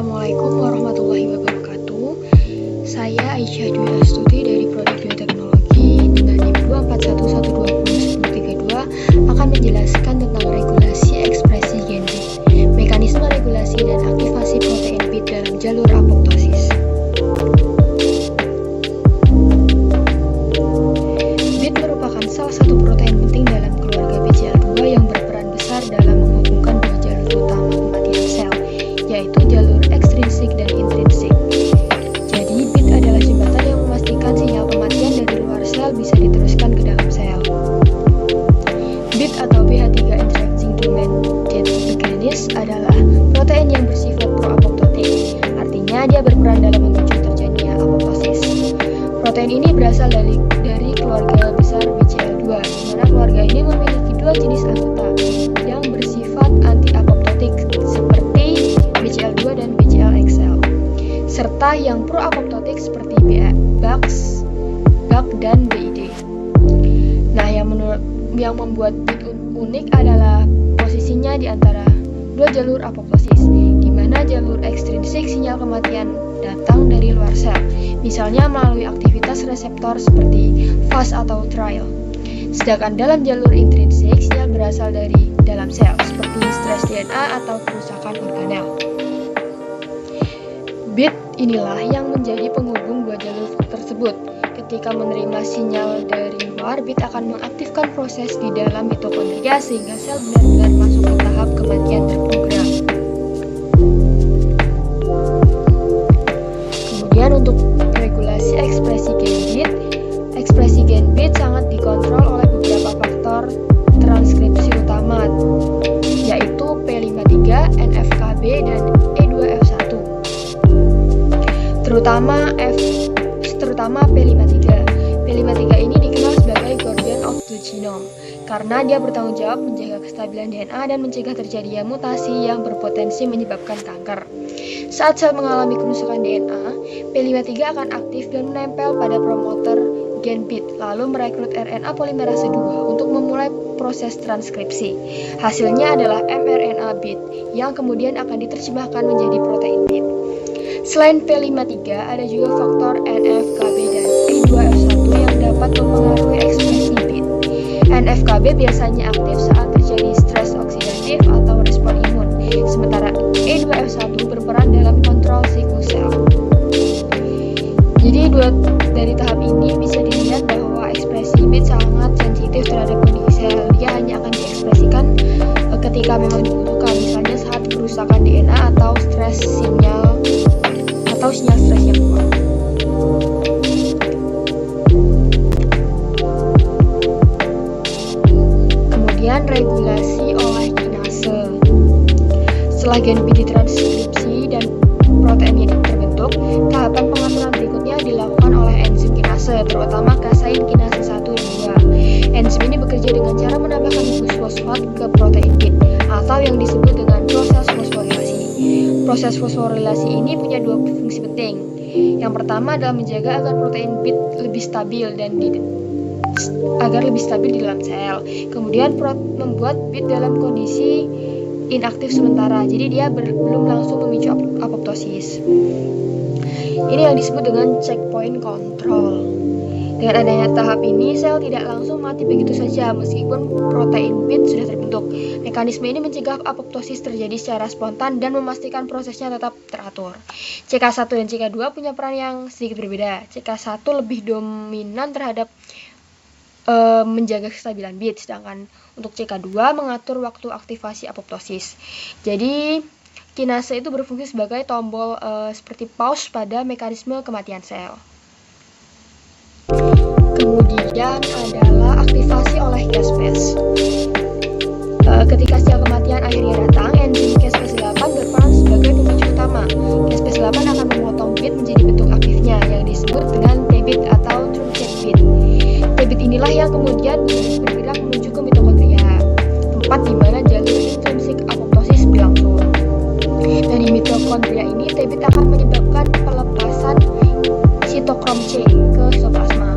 Assalamualaikum warahmatullahi wabarakatuh. Saya Aisyah Dwi Astuti dari Prodi Bioteknologi dengan NIM 241121032 akan menjelaskan tentang regulasi ekspresi gen bit, mekanisme regulasi dan aktivasi protein bit dalam jalur apoptosis. Bit merupakan salah satu protein penting dalam keluarga BCL2 yang berperan besar dalam menghubungkan dua jalur utama kematian sel, yaitu jalur ekstrinsik dan intrinsik. Jadi, bit adalah jembatan yang memastikan sinyal kematian dari luar sel bisa diteruskan ke dalam sel. Bit atau BH3 interacting domain mechanism adalah protein yang bersifat pro-apoptotik, artinya dia berperan dalam memicu terjadinya apoptosis. Protein ini berasal dari keluarga besar BCL2, di mana keluarga ini memiliki dua jenis anggota yang bersifat anti-apoptotik seperti BCL2 dan BCL-XL, serta yang pro-apoptotik seperti BAC dan BID. Nah, yang membuat bit unik adalah posisinya di antara dua jalur apoptosis, di mana jalur ekstrinsik sinyal kematian datang dari luar sel, misalnya melalui aktivitas reseptor seperti Fas atau trial. Sedangkan dalam jalur intrinsik sinyal berasal dari dalam sel, seperti stres DNA atau kerusakan organel. Bit inilah yang menjadi penghubung dua jalur tersebut. Ketika menerima sinyal dari luar, bit akan mengaktifkan proses di dalam mitokondria sehingga sel benar-benar masuk ke tahap kematian terprogram. Kemudian untuk regulasi ekspresi gen bit sangat dikontrol oleh beberapa faktor transkripsi utama, yaitu P53, NF-kB, dan E2F1. Terutama P53. P53 ini dikenal sebagai guardian of the genome karena dia bertanggung jawab menjaga kestabilan DNA dan mencegah terjadinya mutasi yang berpotensi menyebabkan kanker. Saat sel mengalami kerusakan DNA, P53 akan aktif dan menempel pada promoter gen bit, lalu merekrut RNA polimerase 2 untuk memulai proses transkripsi. Hasilnya adalah mRNA bit yang kemudian akan diterjemahkan menjadi protein bit. Selain P53, ada juga faktor NF-kB dan E2F1 yang dapat mempengaruhi ekspresi bit. NF-kB biasanya aktif saat terjadi stres oksidatif atau respon imun, sementara E2F1 berperan dalam kontrol siklus sel. Jadi dari tahap ini bisa dilihat bahwa ekspresi bit sangat sensitif terhadap kondisi sel. Dia hanya akan diekspresikan ketika memang dibutuhkan, misalnya saat kerusakan DNA atau sinyal stres yang kuat. Kemudian regulasi oleh kinase. Setelah gen bit ditranskripsi dan proteinnya terbentuk, tahapan pengaturan berikutnya dilakukan oleh enzim kinase, terutama kasein kinase 1 dan 2. Enzim ini bekerja dengan cara menambahkan gugus fosfat ke protein bit, atau yang disebut dengan proses fosforilasi. Proses fosforilasi ini punya dua fungsi penting. Yang pertama adalah menjaga agar protein bit lebih stabil di dalam sel. Kemudian membuat bit dalam kondisi inaktif sementara, jadi dia belum langsung memicu apoptosis. Ini yang disebut dengan checkpoint control. Dengan adanya tahap ini, sel tidak langsung mati begitu saja meskipun protein bit sudah terbentuk. Mekanisme ini mencegah apoptosis terjadi secara spontan dan memastikan prosesnya tetap teratur. CK1 dan CK2 punya peran yang sedikit berbeda. CK1 lebih dominan terhadap menjaga kestabilan bit, sedangkan untuk CK2 mengatur waktu aktivasi apoptosis. Jadi kinase itu berfungsi sebagai tombol seperti pause pada mekanisme kematian sel. Kemudian adalah aktivasi oleh caspase. Ketika sinyal kematian akhirnya datang, enzim caspase 8 berperan sebagai pemicu utama. Caspase 8 akan memotong bit menjadi bentuk aktifnya yang disebut dengan T-bit atau truncate bit. T-bit inilah yang kemudian bergerak menuju ke mitokondria, tempat di mana jalur intrinsik apoptosis berlangsung. Dari mitokondria ini, T-bit akan menyebabkan pelepasan sitokrom C ke sitoplasma.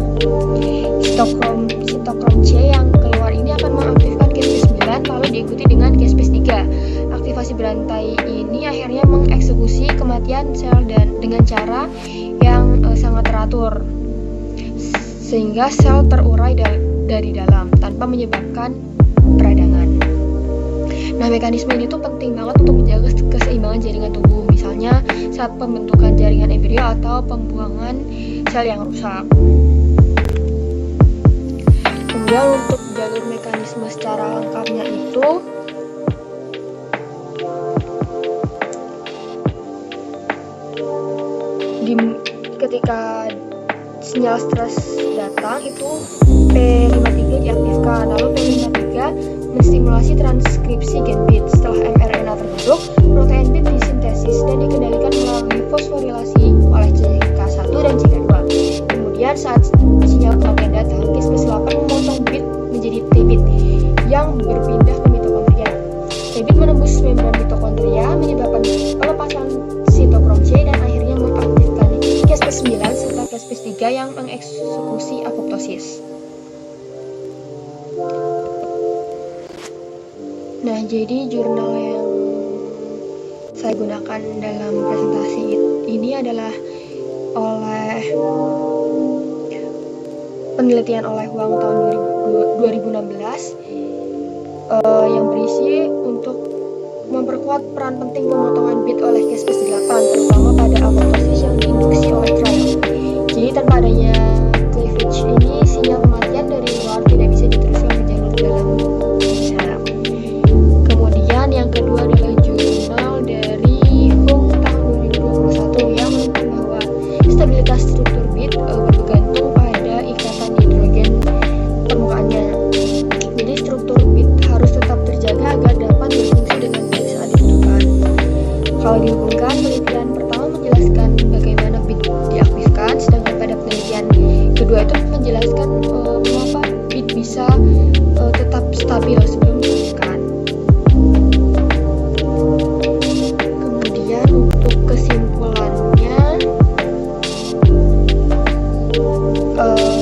Sitokrom C yang keluar ini akan mengaktifkan caspase 9 lalu diikuti dengan caspase reaksi berantai ini akhirnya mengeksekusi kematian sel dan dengan cara yang sangat teratur, sehingga sel terurai dari dalam tanpa menyebabkan peradangan. Nah, mekanisme ini tuh penting banget untuk menjaga keseimbangan jaringan tubuh, misalnya saat pembentukan jaringan embrio atau pembuangan sel yang rusak. Kemudian untuk jalur mekanisme secara lengkapnya itu ketika sinyal stres datang itu P53 diaktifkan, lalu P53 menstimulasi transkripsi gen bit. Setelah mRNA terbentuk, protein bit disintesis dan dikendalikan melalui fosforilasi oleh CK1 dan CK2. Kemudian saat sinyal protein datang, Cas9 memotong bit menjadi T-bit yang berpindah ke mitokondria. T-bit menembus membran mitokondria, menyebabkan pelepasan sitokrom C dan akhirnya mengaktifkan Cas9 serta Cas3 yang mengeksekusi apoptosis. Nah, jadi jurnal yang saya gunakan dalam presentasi ini adalah penelitian oleh Huang tahun 2016 yang berisi untuk memperkuat peran penting pemotongan bit oleh Cas9 terutama pada apoptosis yang diinduksi oleh trial. Jadi tanpa adanya cleavage ini, sinyal kematian dari luar tidak bisa diteruskan ke jalur dalam sel. Kemudian yang kedua adalah jurnal dari Huang tahun 2021 yang menemukan bahwa stabilitas struktur bit bergantung pada ikatan hidrogen permukaannya. Jadi struktur bit harus tetap terjaga agar dapat berfungsi dengan baik saat dibutuhkan. Kalau dihubungkan, penelitian pertama menjelaskan bagaimana bit diaktifkan, sedangkan pada penelitian kedua itu menjelaskan mengapa bit bisa tetap stabil sebelum diaktifkan. Kemudian untuk kesimpulannya,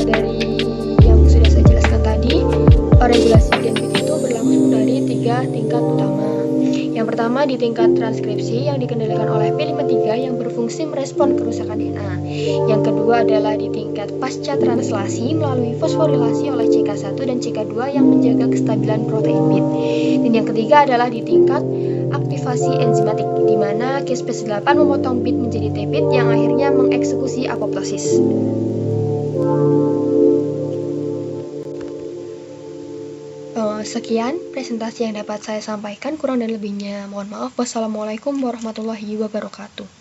dari yang sudah saya jelaskan tadi, regulasi gen bit itu berlangsung dari 3 tingkat utama. Yang pertama di tingkat transkripsi yang dikendalikan oleh P53 yang berfungsi merespon kerusakan DNA. Yang kedua adalah di tingkat pasca translasi melalui fosforilasi oleh CK1 dan CK2 yang menjaga kestabilan protein bit. Dan yang ketiga adalah di tingkat aktivasi enzimatik, di mana Cas9 memotong bit menjadi T-bit yang akhirnya mengeksekusi apoptosis. Sekian presentasi yang dapat saya sampaikan, kurang dan lebihnya mohon maaf. Wassalamualaikum warahmatullahi wabarakatuh.